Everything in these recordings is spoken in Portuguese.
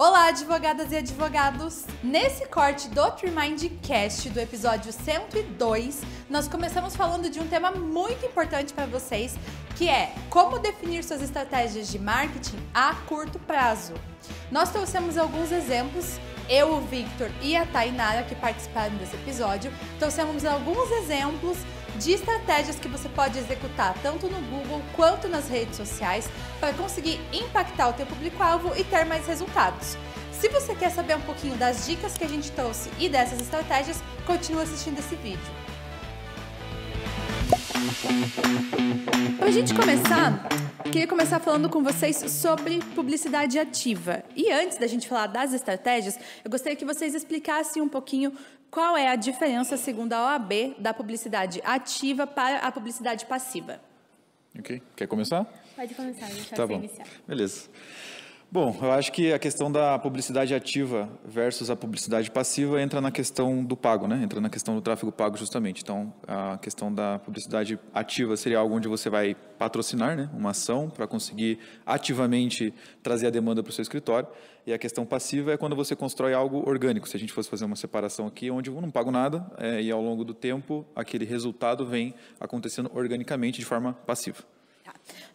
Olá, advogadas e advogados! Nesse corte do TreeMindCast do episódio 102, nós começamos falando de um tema muito importante para vocês, que é como definir suas estratégias de marketing a curto prazo. Nós trouxemos alguns exemplos, eu, o Victor e a Tainara, que participaram desse episódio, trouxemos alguns exemplos de estratégias que você pode executar tanto no Google quanto nas redes sociais para conseguir impactar o teu público-alvo e ter mais resultados. Se você quer saber um pouquinho das dicas que a gente trouxe e dessas estratégias, continue assistindo esse vídeo. Para a gente começar, queria começar falando com vocês sobre publicidade ativa. E antes da gente falar das estratégias, eu gostaria que vocês explicassem um pouquinho qual é a diferença, segundo a OAB, da publicidade ativa para a publicidade passiva. Ok. Quer começar? Pode começar, deixa Tá você bom. iniciar. Beleza. Bom, eu acho que a questão da publicidade ativa versus a publicidade passiva entra na questão do pago, né? Entra na questão do tráfego pago justamente. Então, a questão da publicidade ativa seria algo onde você vai patrocinar, né? Uma ação para conseguir ativamente trazer a demanda para o seu escritório. E a questão passiva é quando você constrói algo orgânico. Se a gente fosse fazer uma separação aqui, onde eu não pago nada e ao longo do tempo aquele resultado vem acontecendo organicamente de forma passiva.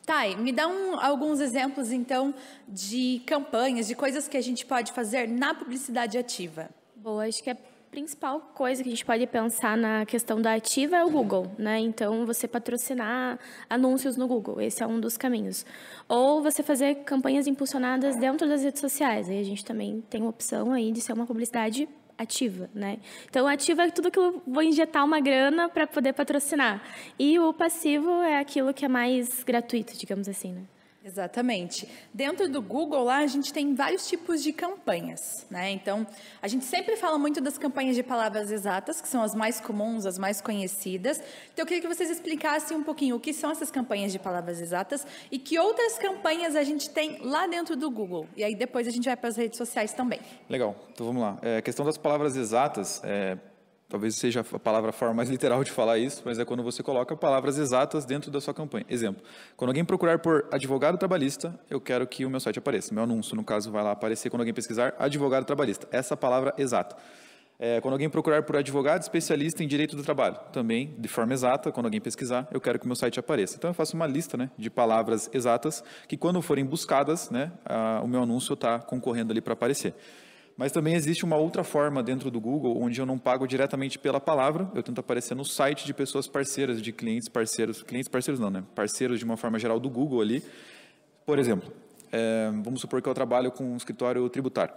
Thay, me dá alguns exemplos, então, de campanhas, de coisas que a gente pode fazer na publicidade ativa. Boa, acho que a principal coisa que a gente pode pensar na questão da ativa é o Google, né? Então, você patrocinar anúncios no Google, esse é um dos caminhos. Ou você fazer campanhas impulsionadas dentro das redes sociais, aí a gente também tem a opção aí de ser uma publicidade ativa, né? Então, ativa é tudo que eu vou injetar uma grana para poder patrocinar. E o passivo é aquilo que é mais gratuito, digamos assim, né? Exatamente. Dentro do Google, lá, a gente tem vários tipos de campanhas, né? Então, a gente sempre fala muito das campanhas de palavras exatas, que são as mais comuns, as mais conhecidas. Então, eu queria que vocês explicassem um pouquinho o que são essas campanhas de palavras exatas e que outras campanhas a gente tem lá dentro do Google. E aí, depois, a gente vai para as redes sociais também. Legal. Então, vamos lá. A questão das palavras exatas, talvez seja a forma mais literal de falar isso, mas é quando você coloca palavras exatas dentro da sua campanha. Exemplo, quando alguém procurar por advogado trabalhista, eu quero que o meu site apareça. Meu anúncio, no caso, vai lá aparecer quando alguém pesquisar advogado trabalhista. Essa palavra exata. Quando alguém procurar por advogado especialista em direito do trabalho, também, de forma exata, quando alguém pesquisar, eu quero que o meu site apareça. Então, eu faço uma lista, né, de palavras exatas que, quando forem buscadas, né, o meu anúncio está concorrendo ali para aparecer. Mas também existe uma outra forma dentro do Google, onde eu não pago diretamente pela palavra, eu tento aparecer no site de pessoas parceiras, de clientes parceiros não, né? Parceiros de uma forma geral do Google ali. Por exemplo, vamos supor que eu trabalho com um escritório tributário.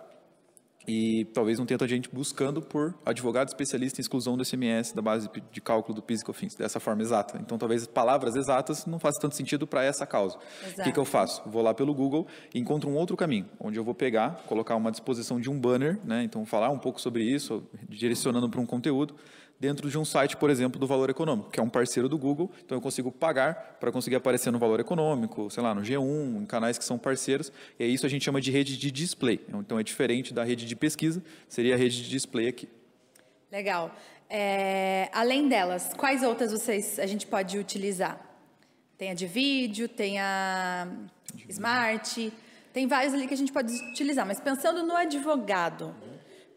E talvez não tenha tanta gente buscando por advogado especialista em exclusão do ICMS, da base de cálculo do PIS e COFINS, dessa forma exata. Então, talvez palavras exatas não façam tanto sentido para essa causa. Exato. O que eu faço? Vou lá pelo Google e encontro um outro caminho, onde eu vou pegar, colocar uma disposição de um banner, né? Então, falar um pouco sobre isso, direcionando para um conteúdo, dentro de um site, por exemplo, do Valor Econômico, que é um parceiro do Google, então eu consigo pagar para conseguir aparecer no Valor Econômico, sei lá, no G1, em canais que são parceiros, e é isso a gente chama de rede de display. Então é diferente da rede de pesquisa, seria a rede de display aqui. Legal. Além delas, quais outras a gente pode utilizar? Tem a de vídeo, tem a Smart, tem várias ali que a gente pode utilizar, mas pensando no advogado,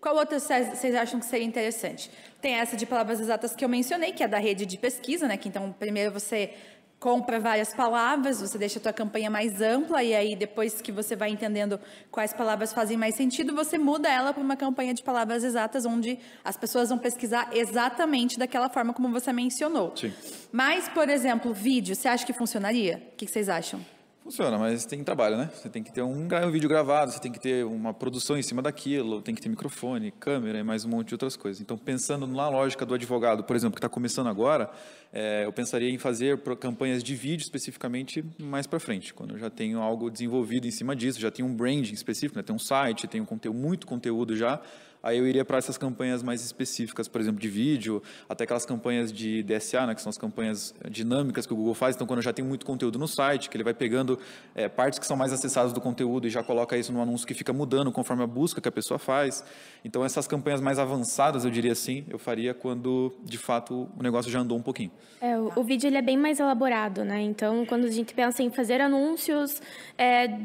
qual outra vocês acham que seria interessante? Tem essa de palavras exatas que eu mencionei, que é da rede de pesquisa, né? Que então, primeiro você compra várias palavras, você deixa a tua campanha mais ampla e aí depois que você vai entendendo quais palavras fazem mais sentido, você muda ela para uma campanha de palavras exatas, onde as pessoas vão pesquisar exatamente daquela forma como você mencionou. Sim. Mas, por exemplo, vídeo, você acha que funcionaria? O que vocês acham? Funciona, mas tem trabalho, né? Você tem que ter um vídeo gravado, você tem que ter uma produção em cima daquilo, tem que ter microfone, câmera e mais um monte de outras coisas. Então, pensando na lógica do advogado, por exemplo, que está começando agora, eu pensaria em fazer campanhas de vídeo especificamente mais para frente, quando eu já tenho algo desenvolvido em cima disso, já tenho um branding específico, né? Tem um site, tenho muito conteúdo já, Aí eu iria para essas campanhas mais específicas, por exemplo, de vídeo, até aquelas campanhas de DSA, né, que são as campanhas dinâmicas que o Google faz. Então, quando já tem muito conteúdo no site, que ele vai pegando partes que são mais acessadas do conteúdo e já coloca isso no anúncio que fica mudando conforme a busca que a pessoa faz. Então, essas campanhas mais avançadas, eu diria assim, eu faria quando, de fato, o negócio já andou um pouquinho. O vídeo ele é bem mais elaborado, né? Então, quando a gente pensa em fazer anúncios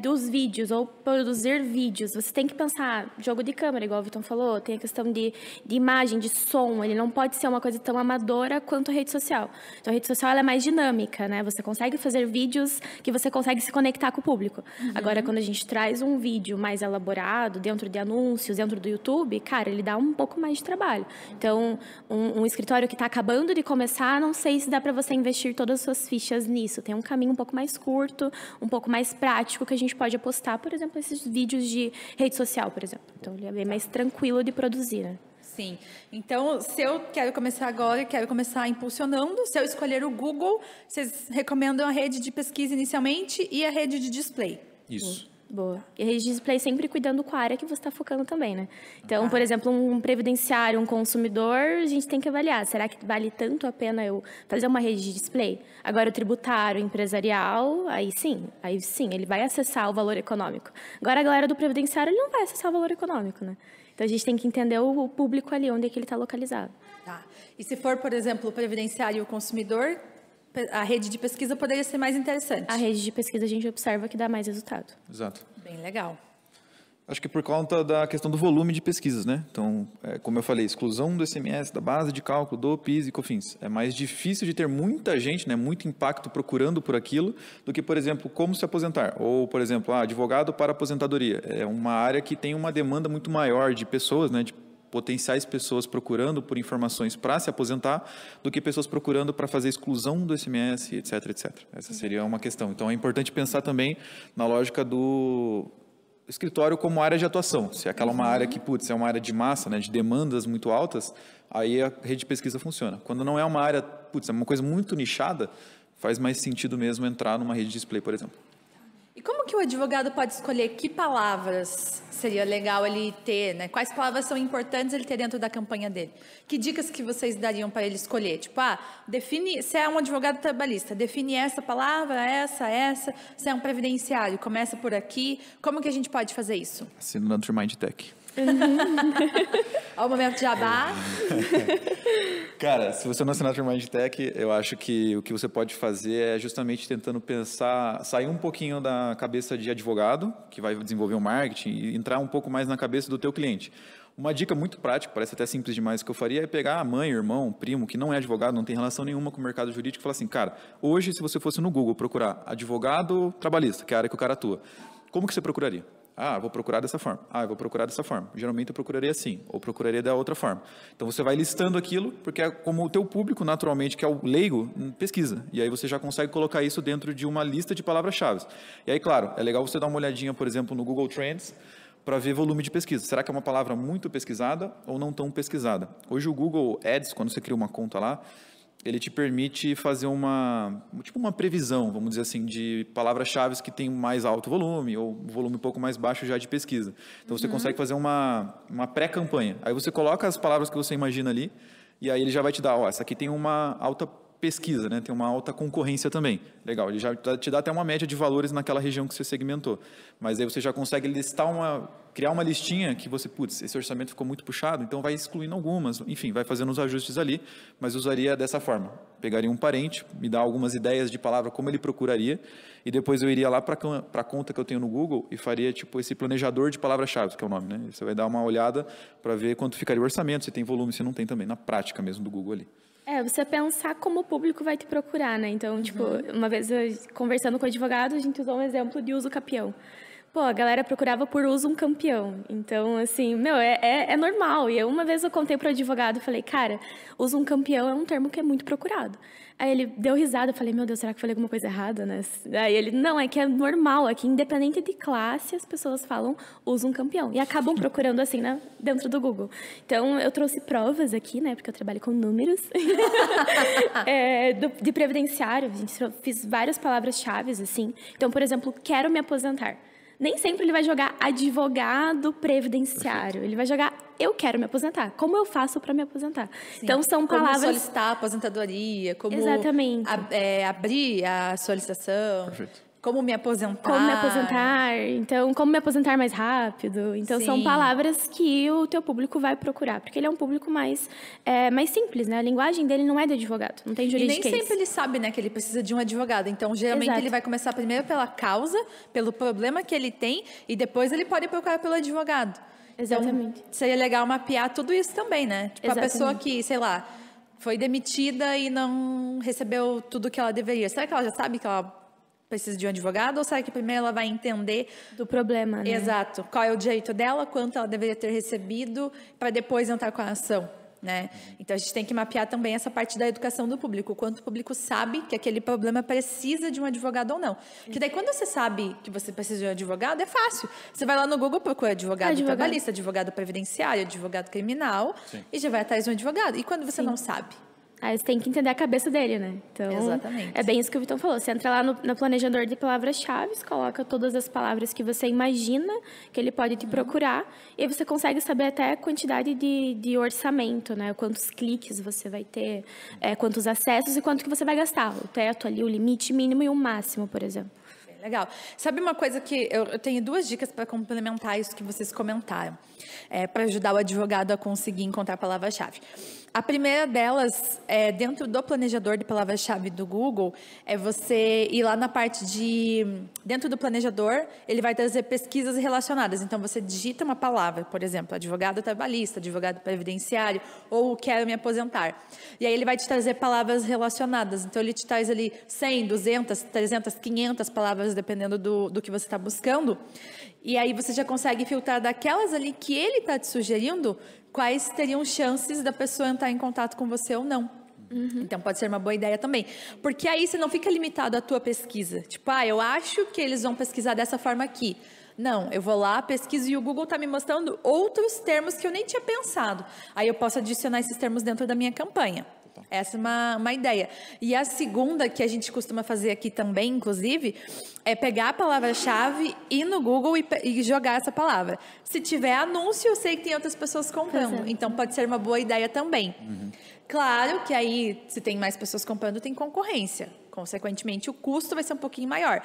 dos vídeos ou produzir vídeos, você tem que pensar jogo de câmera, igual o Vitor falou, tem a questão de imagem, de som, ele não pode ser uma coisa tão amadora quanto a rede social. Então, a rede social ela é mais dinâmica, né? Você consegue fazer vídeos que você consegue se conectar com o público. Agora, quando a gente traz um vídeo mais elaborado, dentro de anúncios, dentro do YouTube, cara, ele dá um pouco mais de trabalho. Então, um escritório que está acabando de começar, não sei se dá para você investir todas as suas fichas nisso. Tem um caminho um pouco mais curto, um pouco mais prático que a gente pode apostar, por exemplo, esses vídeos de rede social, por exemplo. Então, ele é bem mais tranquilo de produzir, né? Sim. Então, se eu quero começar agora e quero começar impulsionando, se eu escolher o Google, vocês recomendam a rede de pesquisa inicialmente e a rede de display? Isso. Boa. E a rede de display sempre cuidando com a área que você está focando também, né? Então, por exemplo, um previdenciário, um consumidor, a gente tem que avaliar. Será que vale tanto a pena eu fazer uma rede de display? Agora, o tributário, empresarial, aí sim, ele vai acessar o valor econômico. Agora, a galera do previdenciário, ele não vai acessar o valor econômico, né? Então, a gente tem que entender o público ali, onde é que ele está localizado. Tá. E se for, por exemplo, o previdenciário e o consumidor, a rede de pesquisa poderia ser mais interessante? A rede de pesquisa a gente observa que dá mais resultado. Exato. Bem legal. Acho que por conta da questão do volume de pesquisas, né? Então, como eu falei, exclusão do ICMS, da base de cálculo, do PIS e COFINS. É mais difícil de ter muita gente, né, muito impacto procurando por aquilo, do que, por exemplo, como se aposentar. Ou, por exemplo, advogado para aposentadoria. É uma área que tem uma demanda muito maior de pessoas, né, de potenciais pessoas procurando por informações para se aposentar, do que pessoas procurando para fazer exclusão do ICMS, etc, etc. Essa seria uma questão. Então, é importante pensar também na lógica do escritório como área de atuação. Se aquela é uma área que, putz, é uma área de massa, né, de demandas muito altas, aí a rede de pesquisa funciona. Quando não é uma área, putz, é uma coisa muito nichada, faz mais sentido mesmo entrar numa rede de display, por exemplo. E como que o advogado pode escolher que palavras seria legal ele ter, né? Quais palavras são importantes ele ter dentro da campanha dele? Que dicas que vocês dariam para ele escolher? Tipo, define, se é um advogado trabalhista, define essa palavra, essa. Se é um previdenciário, começa por aqui. Como que a gente pode fazer isso? Assino na Trimind Tech. Ao momento de jabá. Cara, se você não assinar a Trimind Tech, eu acho que o que você pode fazer é justamente tentando pensar, sair um pouquinho da cabeça de advogado, que vai desenvolver o marketing, e entrar um pouco mais na cabeça do teu cliente. Uma dica muito prática, parece até simples demais, que eu faria é pegar a mãe, irmão, primo, que não é advogado, não tem relação nenhuma com o mercado jurídico, e falar assim, cara, hoje se você fosse no Google procurar advogado trabalhista, que é a área que o cara atua, como que você procuraria? Vou procurar dessa forma. Eu vou procurar dessa forma. Geralmente eu procuraria assim, ou procuraria da outra forma. Então você vai listando aquilo, porque é como o teu público, naturalmente, que é o leigo, pesquisa. E aí você já consegue colocar isso dentro de uma lista de palavras-chave. E aí, claro, é legal você dar uma olhadinha, por exemplo, no Google Trends, para ver volume de pesquisa. Será que é uma palavra muito pesquisada ou não tão pesquisada? Hoje o Google Ads, quando você cria uma conta lá, ele te permite fazer uma previsão, vamos dizer assim, de palavras-chave que tem mais alto volume ou volume um pouco mais baixo já de pesquisa. Então, você consegue fazer uma pré-campanha. Aí você coloca as palavras que você imagina ali e aí ele já vai te dar, essa aqui tem uma alta pesquisa, né? Tem uma alta concorrência também. Legal, ele já te dá até uma média de valores naquela região que você segmentou. Mas aí você já consegue criar uma listinha que você, esse orçamento ficou muito puxado, então vai excluindo algumas, enfim, vai fazendo os ajustes ali, mas usaria dessa forma. Pegaria um parente, me dá algumas ideias de palavra, como ele procuraria, e depois eu iria lá para a conta que eu tenho no Google e faria esse planejador de palavras-chave, que é o nome, né? Você vai dar uma olhada para ver quanto ficaria o orçamento, se tem volume, se não tem também, na prática mesmo do Google ali. Você pensar como o público vai te procurar, né? Então, uma vez conversando com o advogado, a gente usou um exemplo de uso capião. A galera procurava por uso um campeão. Então, assim, é normal. E uma vez eu contei para o advogado e falei, cara, uso um campeão é um termo que é muito procurado. Aí ele deu risada, eu falei, meu Deus, será que eu falei alguma coisa errada, né? Aí ele, não, é que é normal, é que independente de classe, as pessoas falam, usa um campeão. E acabam procurando assim, né, dentro do Google. Então, eu trouxe provas aqui, né, porque eu trabalho com números, de previdenciário. A gente fiz várias palavras-chave, assim. Então, por exemplo, quero me aposentar. Nem sempre ele vai jogar advogado previdenciário. Ele vai jogar eu quero me aposentar. Como eu faço para me aposentar? Sim. Então, são palavras... Como solicitar a aposentadoria, como Exatamente. Abrir a solicitação. Perfeito. Como me aposentar. Como me aposentar. Então, como me aposentar mais rápido. Então, Sim. são palavras que o teu público vai procurar. Porque ele é um público mais simples, né? A linguagem dele não é de advogado, não tem juridiquês. E nem sempre ele sabe, né, que ele precisa de um advogado. Então, geralmente, Exato. ele vai começar primeiro pela causa, pelo problema que ele tem, e depois ele pode procurar pelo advogado. Exatamente. Então, seria legal mapear tudo isso também, né? Tipo, Exatamente. a pessoa que, sei lá, foi demitida e não recebeu tudo que ela deveria. Será que ela já sabe que ela precisa de um advogado? Ou será que primeiro ela vai entender Do problema, né? exato qual é o direito dela, quanto ela deveria ter recebido, para depois entrar com a ação, né? Então a gente tem que mapear também essa parte da educação do público, o quanto o público sabe que aquele problema precisa de um advogado ou não. Porque daí quando você sabe que você precisa de um advogado, é fácil. Você vai lá no Google, procura advogado trabalhista, advogado previdenciário, advogado criminal, e já vai atrás de um advogado. E quando você não sabe? Aí você tem que entender a cabeça dele, né? Então, Exatamente. é bem isso que o Vitão falou. Você entra lá no planejador de palavras-chave, coloca todas as palavras que você imagina que ele pode te procurar, e aí você consegue saber até a quantidade de orçamento, né? Quantos cliques você vai ter, quantos acessos e quanto que você vai gastar. O teto ali, o limite mínimo e o máximo, por exemplo. Legal. Sabe uma coisa que eu tenho 2 dicas para complementar isso que vocês comentaram, para ajudar o advogado a conseguir encontrar a palavra-chave. A primeira delas, dentro do planejador de palavra-chave do Google, é você ir lá na parte de... Dentro do planejador, ele vai trazer pesquisas relacionadas. Então, você digita uma palavra, por exemplo, advogado trabalhista, advogado previdenciário, ou quero me aposentar. E aí, ele vai te trazer palavras relacionadas. Então, ele te traz ali 100, 200, 300, 500 palavras, dependendo do que você está buscando. E aí, você já consegue filtrar daquelas ali que ele está te sugerindo quais teriam chances da pessoa entrar em contato com você ou não. Então, pode ser uma boa ideia também. Porque aí você não fica limitado à tua pesquisa. Tipo, eu acho que eles vão pesquisar dessa forma aqui. Não, eu vou lá, pesquiso e o Google está me mostrando outros termos que eu nem tinha pensado. Aí eu posso adicionar esses termos dentro da minha campanha. Essa é uma ideia. E a segunda, que a gente costuma fazer aqui também, inclusive, é pegar a palavra-chave, ir no Google e jogar essa palavra. Se tiver anúncio, eu sei que tem outras pessoas comprando. Então, pode ser uma boa ideia também. Claro que aí, se tem mais pessoas comprando, tem concorrência. Consequentemente, o custo vai ser um pouquinho maior.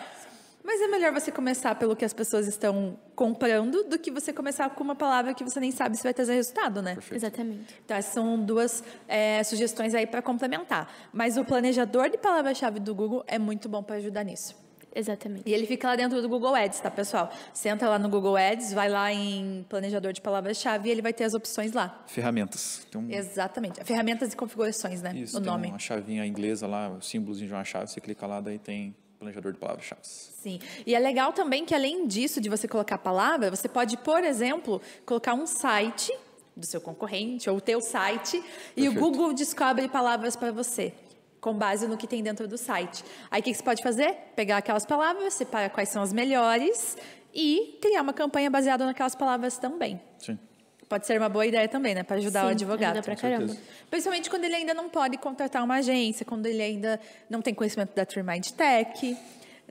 Mas é melhor você começar pelo que as pessoas estão comprando do que você começar com uma palavra que você nem sabe se vai trazer resultado, né? Perfeito. Exatamente. Então, essas são 2 sugestões aí para complementar. Mas o planejador de palavra-chave do Google é muito bom para ajudar nisso. Exatamente. E ele fica lá dentro do Google Ads, tá, pessoal? Você entra lá no Google Ads, vai lá em planejador de palavras-chave e ele vai ter as opções lá. Ferramentas. Exatamente. Ferramentas e configurações, né? Isso, o tem nome. uma chavinha inglesa lá, o símbolozinho de uma chave, você clica lá, daí tem planejador de palavras-chave. Sim. E é legal também que, além disso, de você colocar a palavra, você pode, por exemplo, colocar um site do seu concorrente ou o teu site e o Google descobre palavras para você, com base no que tem dentro do site. Aí, o que você pode fazer? Pegar aquelas palavras, separar quais são as melhores e criar uma campanha baseada naquelas palavras também. Sim. Pode ser uma boa ideia também, né? Para ajudar o advogado. Ajuda pra caramba. Principalmente quando ele ainda não pode contratar uma agência, quando ele ainda não tem conhecimento da TreeMind Tech,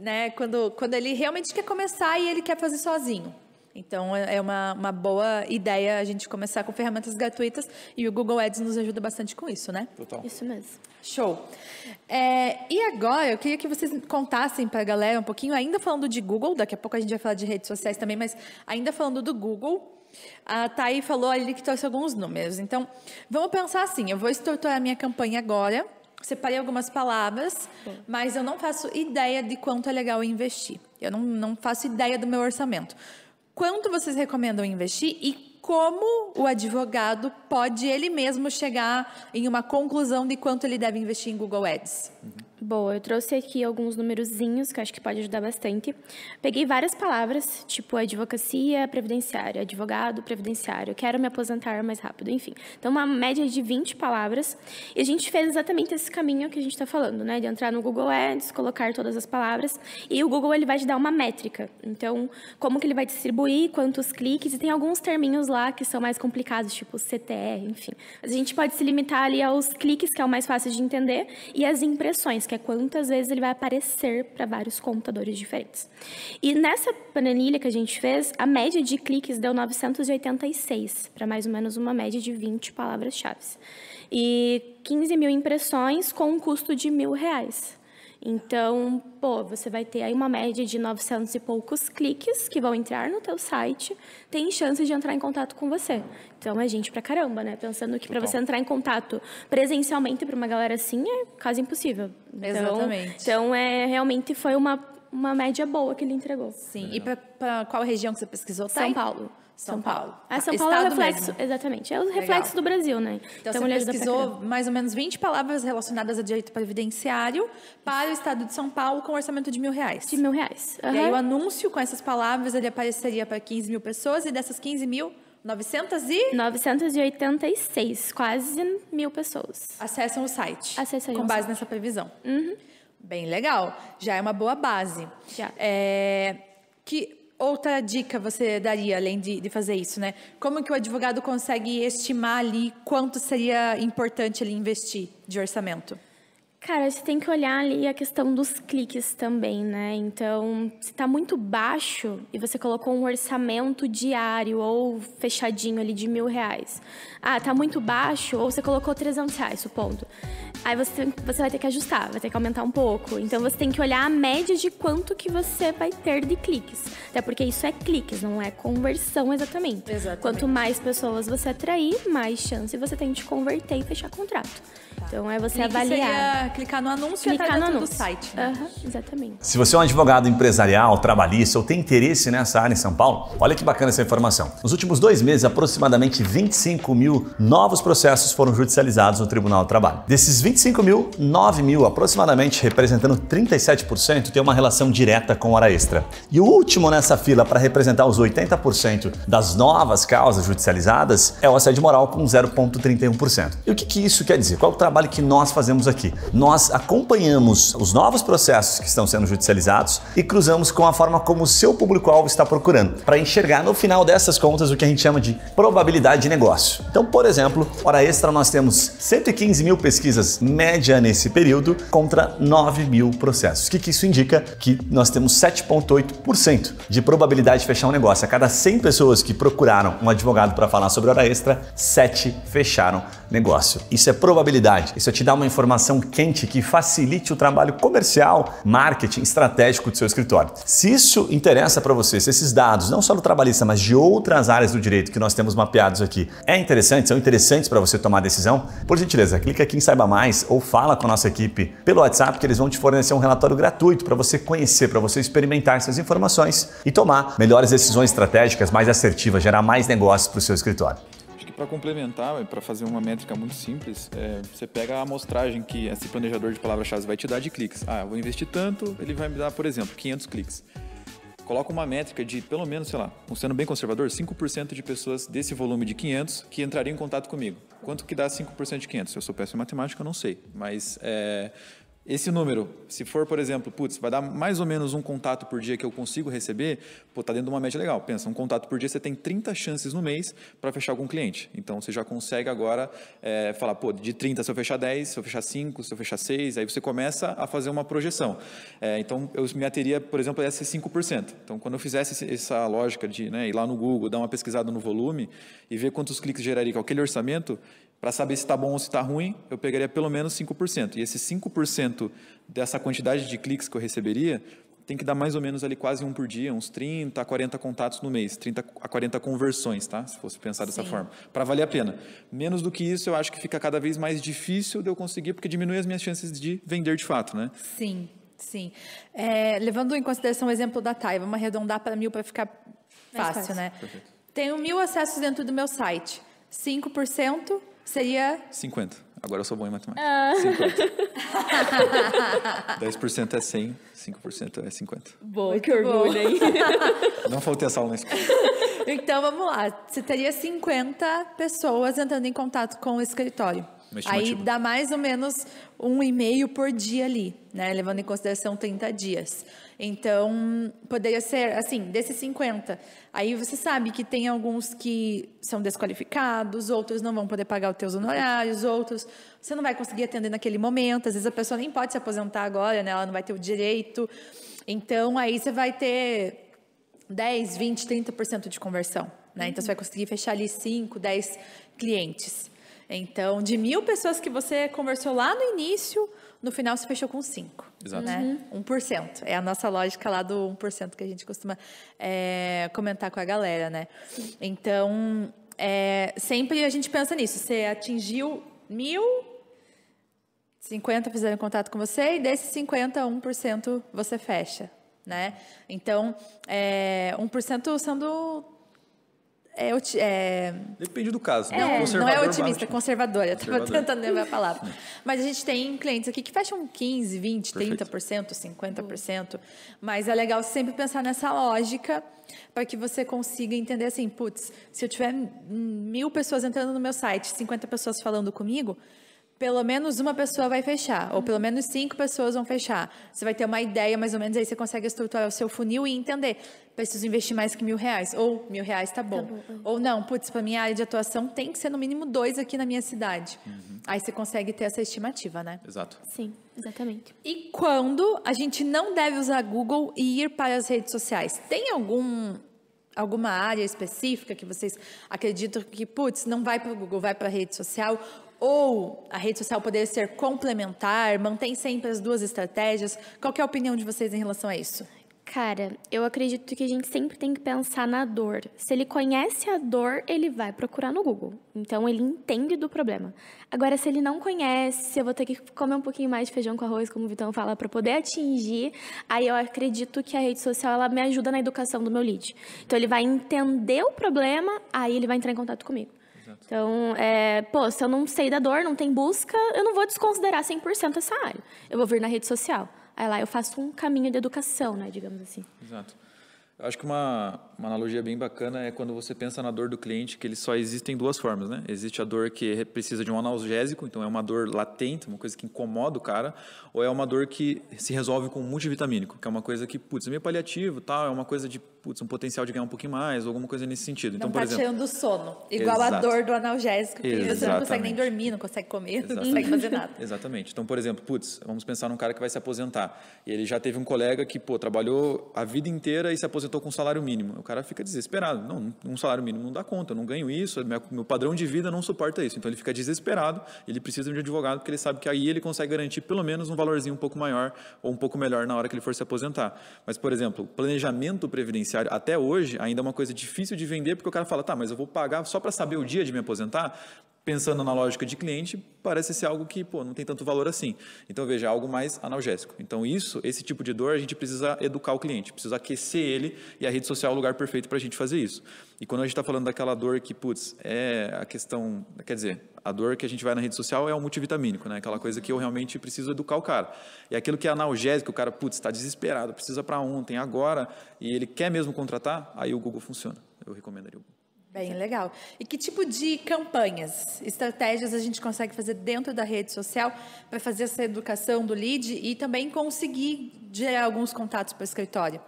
né? Quando ele realmente quer começar e ele quer fazer sozinho. Então, é uma boa ideia a gente começar com ferramentas gratuitas e o Google Ads nos ajuda bastante com isso, né? Total. Isso mesmo. Show. E agora, eu queria que vocês contassem para a galera um pouquinho, ainda falando de Google, daqui a pouco a gente vai falar de redes sociais também, mas ainda falando do Google, a Thay falou ali que trouxe alguns números. Então, vamos pensar assim, eu vou estruturar a minha campanha agora, separei algumas palavras, mas eu não faço ideia de quanto é legal investir. Eu não faço ideia do meu orçamento. Quanto vocês recomendam investir e como o advogado pode ele mesmo chegar em uma conclusão de quanto ele deve investir em Google Ads? Boa, eu trouxe aqui alguns numerozinhos que eu acho que pode ajudar bastante. Peguei várias palavras, tipo advocacia previdenciária, advogado previdenciário, quero me aposentar mais rápido, enfim. Então, uma média de 20 palavras. E a gente fez exatamente esse caminho que a gente está falando, né? De entrar no Google Ads, colocar todas as palavras. E o Google, ele vai te dar uma métrica. Então, como que ele vai distribuir, quantos cliques. E tem alguns terminhos lá que são mais complicados, tipo CTR, enfim. Mas a gente pode se limitar ali aos cliques, que é o mais fácil de entender, e as impressões, que é quantas vezes ele vai aparecer para vários computadores diferentes. E nessa planilha que a gente fez, a média de cliques deu 986, para mais ou menos uma média de 20 palavras-chave. E 15 mil impressões com um custo de R$1.000. Então, você vai ter aí uma média de 900 e poucos cliques que vão entrar no teu site, tem chance de entrar em contato com você. Então, é gente pra caramba, né? Pensando que para você entrar em contato presencialmente para uma galera assim é quase impossível. Exatamente. Então, realmente foi uma média boa que ele entregou. Sim. E para qual região que você pesquisou? São Paulo. São Paulo. São Paulo é o reflexo, mesmo. Exatamente. É o reflexo do Brasil, né? Então você pesquisou mais ou menos 20 palavras relacionadas a direito previdenciário para o estado de São Paulo com orçamento de R$1.000. De R$1.000. E aí o anúncio com essas palavras, ele apareceria para 15 mil pessoas e dessas 15 mil, 986, quase 1.000 pessoas. Acessam o site. Acessariam com base nessa previsão. Bem legal. Já é uma boa base. Já. Que outra dica você daria, além de fazer isso, né? Como que o advogado consegue estimar ali quanto seria importante ele investir de orçamento? Cara, você tem que olhar ali a questão dos cliques também, né? Então, se está muito baixo e você colocou um orçamento diário ou fechadinho ali de R$1.000. Tá muito baixo ou você colocou R$300, supondo. Aí você vai ter que ajustar, vai ter que aumentar um pouco. Então, você tem que olhar a média de quanto que você vai ter de cliques. Até porque isso é cliques, não é conversão exatamente. Quanto mais pessoas você atrair, mais chance você tem de converter e fechar contrato. Então, é você avaliar. Clicar no anúncio e entrar dentro do site. Né? Exatamente. Se você é um advogado empresarial, trabalhista ou tem interesse nessa área em São Paulo, olha que bacana essa informação. Nos últimos 2 meses, aproximadamente 25 mil novos processos foram judicializados no Tribunal do Trabalho. Desses 25 mil, 9 mil, aproximadamente, representando 37%, tem uma relação direta com hora extra. E o último nessa fila para representar os 80% das novas causas judicializadas é o assédio moral com 0,31%. E o que isso quer dizer? Qual é o trabalho que nós fazemos aqui? Nós acompanhamos os novos processos que estão sendo judicializados e cruzamos com a forma como o seu público-alvo está procurando, para enxergar no final dessas contas o que a gente chama de probabilidade de negócio. Então, por exemplo, hora extra nós temos 115 mil pesquisas média nesse período contra 9 mil processos. O que isso indica? Que nós temos 7,8% de probabilidade de fechar um negócio. A cada 100 pessoas que procuraram um advogado para falar sobre hora extra, 7 fecharam negócio. Isso é probabilidade. Isso te dá uma informação quente que facilite o trabalho comercial, marketing, estratégico do seu escritório. Se isso interessa para você, se esses dados, não só do trabalhista, mas de outras áreas do direito que nós temos mapeados aqui, são interessantes para você tomar decisão, por gentileza, clica aqui em Saiba Mais ou fala com a nossa equipe pelo WhatsApp que eles vão te fornecer um relatório gratuito para você conhecer, para você experimentar essas informações e tomar melhores decisões estratégicas, mais assertivas, gerar mais negócios para o seu escritório. Para complementar, para fazer uma métrica muito simples, você pega a amostragem que esse planejador de palavras-chave vai te dar de cliques. Eu vou investir tanto, ele vai me dar, por exemplo, 500 cliques. Coloca uma métrica de, pelo menos, sei lá, sendo bem conservador, 5% de pessoas desse volume de 500 que entrariam em contato comigo. Quanto que dá 5% de 500? Se eu sou péssimo em matemática, eu não sei. Mas esse número, se for, por exemplo, vai dar mais ou menos um contato por dia que eu consigo receber, tá dentro de uma média legal. Pensa, um contato por dia, você tem 30 chances no mês para fechar algum cliente. Então, você já consegue agora falar, de 30, se eu fechar 10, se eu fechar 5, se eu fechar 6, aí você começa a fazer uma projeção. Então, eu me ateria, por exemplo, a esses 5%. Então, quando eu fizesse essa lógica de ir lá no Google, dar uma pesquisada no volume e ver quantos cliques geraria com aquele orçamento, para saber se está bom ou se está ruim, eu pegaria pelo menos 5%. E esse 5% dessa quantidade de cliques que eu receberia tem que dar mais ou menos ali quase um por dia, uns 30 a 40 contatos no mês, 30 a 40 conversões, tá? Se fosse pensar dessa forma, para valer a pena. Menos do que isso, eu acho que fica cada vez mais difícil de eu conseguir, porque diminui as minhas chances de vender de fato, né? Sim. Levando em consideração o exemplo da Thay, vamos arredondar para 1.000 para ficar fácil, né? Perfeito. Tenho 1.000 acessos dentro do meu site. 5% seria... 50. Agora eu sou bom em matemática. 50. 10% é 100, 5% é 50. Boa, que orgulho, hein? Não faltei essa aula na escola. Então, vamos lá. Você teria 50 pessoas entrando em contato com o escritório. Aí dá mais ou menos 1,5 por dia ali, né? Levando em consideração 30 dias. Então, poderia ser, assim, desses 50. Aí você sabe que tem alguns que são desqualificados, outros não vão poder pagar os teus honorários, outros você não vai conseguir atender naquele momento. Às vezes a pessoa nem pode se aposentar agora, né? Ela não vai ter o direito. Então, aí você vai ter 10, 20, 30% de conversão, né? Então, você vai conseguir fechar ali 5, 10 clientes. Então, de 1.000 pessoas que você conversou lá no início, no final você fechou com 5. Exato. Né? 1%. É a nossa lógica lá do 1% que a gente costuma comentar com a galera, né? Então, sempre a gente pensa nisso. Você atingiu 1.000, 50 fizeram contato com você e desses 50, 1% você fecha, né? Então, 1% sendo... Depende do caso. Não é otimista, é conservadora. Estava tentando lembrar a palavra. Mas a gente tem clientes aqui que fecham 15%, 20%, Perfeito. 30%, 50%. Mas é legal sempre pensar nessa lógica para que você consiga entender assim, putz, se eu tiver 1.000 pessoas entrando no meu site, 50 pessoas falando comigo, pelo menos uma pessoa vai fechar, ou pelo menos 5 pessoas vão fechar. Você vai ter uma ideia, mais ou menos, aí você consegue estruturar o seu funil e entender, preciso investir mais que R$1.000, ou R$1.000 tá bom. Ou não, putz, para minha área de atuação tem que ser no mínimo 2 aqui na minha cidade. Aí você consegue ter essa estimativa, né? Exato. Sim, exatamente. E quando a gente não deve usar Google e ir para as redes sociais? Tem alguma área específica que vocês acreditam que, putz, não vai para o Google, vai para a rede social? Ou a rede social poderia ser complementar, mantém sempre as duas estratégias? Qual que é a opinião de vocês em relação a isso? Cara, eu acredito que a gente sempre tem que pensar na dor. Se ele conhece a dor, ele vai procurar no Google. Então, ele entende do problema. Agora, se ele não conhece, eu vou ter que comer um pouquinho mais de feijão com arroz, como o Vitão fala, para poder atingir. Aí, eu acredito que a rede social, ela me ajuda na educação do meu lead. Então, ele vai entender o problema, aí ele vai entrar em contato comigo. Então, se eu não sei da dor, não tem busca, eu não vou desconsiderar 100% essa área. Eu vou vir na rede social. Aí lá eu faço um caminho de educação, né, digamos assim. Exato. Eu acho que uma analogia bem bacana é quando você pensa na dor do cliente, que ele só existem duas formas, né? Existe a dor que precisa de um analgésico, então é uma dor latente, uma coisa que incomoda o cara, ou é uma dor que se resolve com um multivitamínico, que é uma coisa que, putz, é meio paliativo, tal, é uma coisa de, putz, um potencial de ganhar um pouquinho mais, ou alguma coisa nesse sentido. Então, não por tá exemplo, tirando o sono, igual a dor do analgésico, que você não consegue nem dormir, não consegue comer, não consegue fazer nada. Exatamente. Então, por exemplo, putz, vamos pensar num cara que vai se aposentar, e ele já teve um colega que, trabalhou a vida inteira e se aposentou com um salário mínimo. O cara fica desesperado. Não, um salário mínimo não dá conta, eu não ganho isso, meu padrão de vida não suporta isso. Então, ele fica desesperado, ele precisa de um advogado, porque ele sabe que aí ele consegue garantir pelo menos um valorzinho um pouco maior ou um pouco melhor na hora que ele for se aposentar. Mas, por exemplo, planejamento previdenciário, até hoje, ainda é uma coisa difícil de vender, porque o cara fala, tá, mas eu vou pagar só para saber o dia de me aposentar? Pensando na lógica de cliente, parece ser algo que, não tem tanto valor assim. Então, veja, algo mais analgésico. Então, esse tipo de dor, a gente precisa educar o cliente, precisa aquecer ele, e a rede social é o lugar perfeito para a gente fazer isso. E quando a gente está falando daquela dor que, é a questão, quer dizer, a dor que a gente vai na rede social é o multivitamínico, né? Aquela coisa que eu realmente preciso educar o cara. E aquilo que é analgésico, o cara, está desesperado, precisa para ontem, agora, e ele quer mesmo contratar, aí o Google funciona. Eu recomendaria o Google. Bem legal. E que tipo de campanhas, estratégias a gente consegue fazer dentro da rede social para fazer essa educação do lead e também conseguir gerar alguns contatos para o escritório?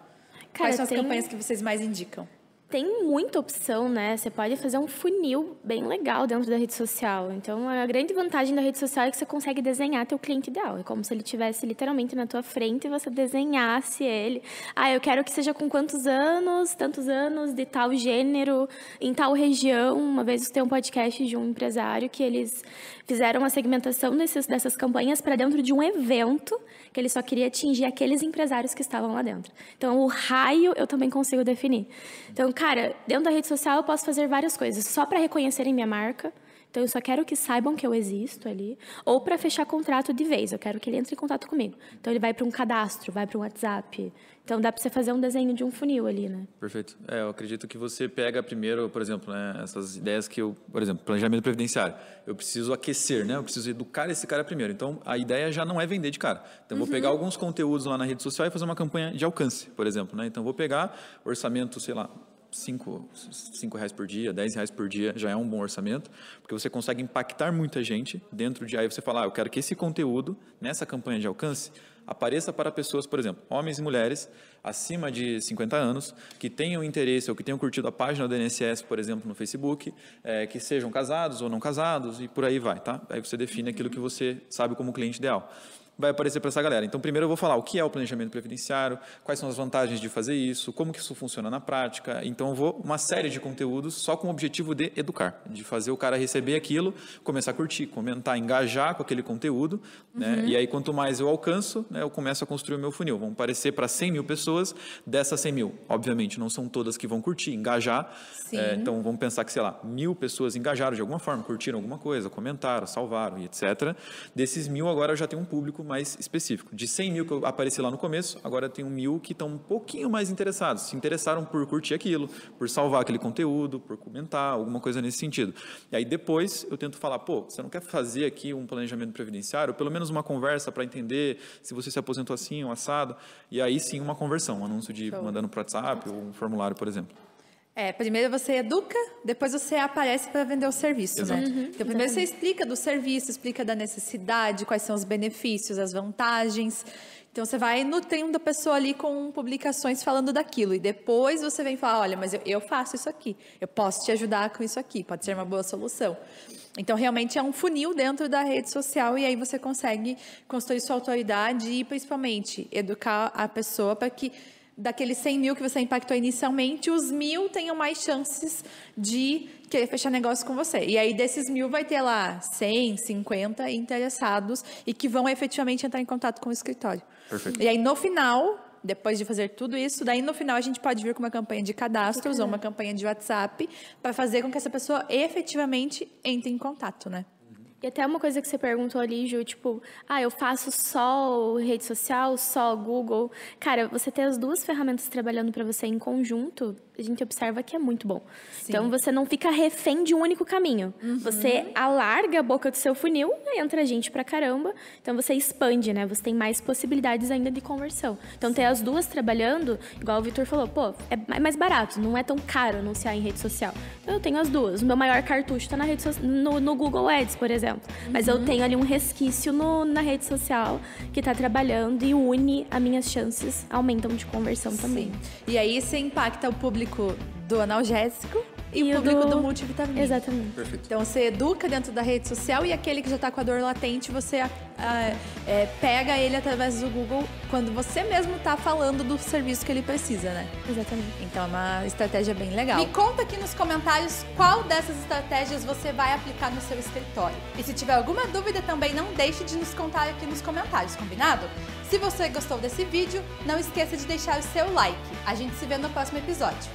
Quais são as campanhas que vocês mais indicam? Tem muita opção, né? Você pode fazer um funil bem legal dentro da rede social. Então, a grande vantagem da rede social é que você consegue desenhar teu cliente ideal. É como se ele estivesse literalmente na tua frente e você desenhasse ele. Eu quero que seja com quantos anos, tantos anos, de tal gênero, em tal região. Uma vez eu tenho um podcast de um empresário que eles fizeram uma segmentação dessas campanhas para dentro de um evento que ele só queria atingir aqueles empresários que estavam lá dentro. Então, o raio eu também consigo definir. Então, cara, dentro da rede social eu posso fazer várias coisas. Só para reconhecerem minha marca. Então, eu só quero que saibam que eu existo ali. Ou para fechar contrato de vez. Eu quero que ele entre em contato comigo. Então, ele vai para um cadastro, vai para um WhatsApp. Então, dá para você fazer um desenho de um funil ali, né? Perfeito. Eu acredito que você pega primeiro, por exemplo, né, essas ideias que por exemplo, planejamento previdenciário. Eu preciso aquecer, né? Eu preciso educar esse cara primeiro. Então, a ideia já não é vender de cara. Então, eu vou pegar alguns conteúdos lá na rede social e fazer uma campanha de alcance, por exemplo, né? Então, vou pegar orçamento, sei lá, R$5 por dia, R$10 por dia já é um bom orçamento, porque você consegue impactar muita gente dentro de... Aí você fala, eu quero que esse conteúdo, nessa campanha de alcance, apareça para pessoas, por exemplo, homens e mulheres acima de 50 anos, que tenham interesse ou que tenham curtido a página do INSS, por exemplo, no Facebook, que sejam casados ou não casados e por aí vai, tá? Aí você define aquilo que você sabe como cliente ideal. Vai aparecer para essa galera. Então, primeiro eu vou falar o que é o planejamento previdenciário, quais são as vantagens de fazer isso, como que isso funciona na prática. Então, eu vou uma série de conteúdos só com o objetivo de educar, de fazer o cara receber aquilo, começar a curtir, comentar, engajar com aquele conteúdo, né? E aí, quanto mais eu alcanço, né, eu começo a construir o meu funil. Vão aparecer para 100 mil pessoas, dessas 100 mil, obviamente, não são todas que vão curtir, engajar. Então, vamos pensar que, sei lá, 1.000 pessoas engajaram de alguma forma, curtiram alguma coisa, comentaram, salvaram e etc. Desses 1.000, agora eu já tenho um público mais específico. De 100 mil que eu apareci lá no começo, agora eu tenho 1.000 que estão um pouquinho mais interessados, se interessaram por curtir aquilo, por salvar aquele conteúdo, por comentar, alguma coisa nesse sentido. E aí depois eu tento falar, pô, você não quer fazer aqui um planejamento previdenciário, pelo menos uma conversa para entender se você se aposentou assim ou assado, e aí sim uma conversão, um anúncio de mandando para o WhatsApp ou um formulário, por exemplo. Primeiro você educa, depois você aparece para vender o serviço, né? Então, primeiro você explica do serviço, explica da necessidade, quais são os benefícios, as vantagens. Então, você vai nutrindo a pessoa ali com publicações falando daquilo. E depois você vem falar, olha, mas eu faço isso aqui. Eu posso te ajudar com isso aqui. Pode ser uma boa solução. Então, realmente é um funil dentro da rede social e aí você consegue construir sua autoridade e, principalmente, educar a pessoa para que daqueles 100 mil que você impactou inicialmente, os 1.000 tenham mais chances de querer fechar negócio com você. E aí, desses 1.000, vai ter lá 100, 50 interessados e que vão efetivamente entrar em contato com o escritório. Perfeito. E aí, no final, depois de fazer tudo isso, daí no final a gente pode vir com uma campanha de cadastros ou uma campanha de WhatsApp para fazer com que essa pessoa efetivamente entre em contato, né? E até uma coisa que você perguntou ali, Ju, tipo, eu faço só rede social, só Google. Cara, você ter as duas ferramentas trabalhando para você em conjunto, a gente observa que é muito bom. Sim. Então, você não fica refém de um único caminho. Você alarga a boca do seu funil, entra gente pra caramba. Então, você expande, né? Você tem mais possibilidades ainda de conversão. Então, ter as duas trabalhando, igual o Vitor falou, pô, é mais barato, não é tão caro anunciar em rede social. Então, eu tenho as duas. O meu maior cartucho tá na rede no Google Ads, por exemplo. Mas eu tenho ali um resquício na rede social que tá trabalhando e une as minhas chances, aumentam de conversão também. Sim. E aí você impacta o público do analgésico e o público do multivitamínico. Exatamente. Perfeito. Então, você educa dentro da rede social e aquele que já está com a dor latente, você pega ele através do Google quando você mesmo está falando do serviço que ele precisa, né? Exatamente. Então, é uma estratégia bem legal. Me conta aqui nos comentários qual dessas estratégias você vai aplicar no seu escritório. E se tiver alguma dúvida também, não deixe de nos contar aqui nos comentários, combinado? Se você gostou desse vídeo, não esqueça de deixar o seu like. A gente se vê no próximo episódio.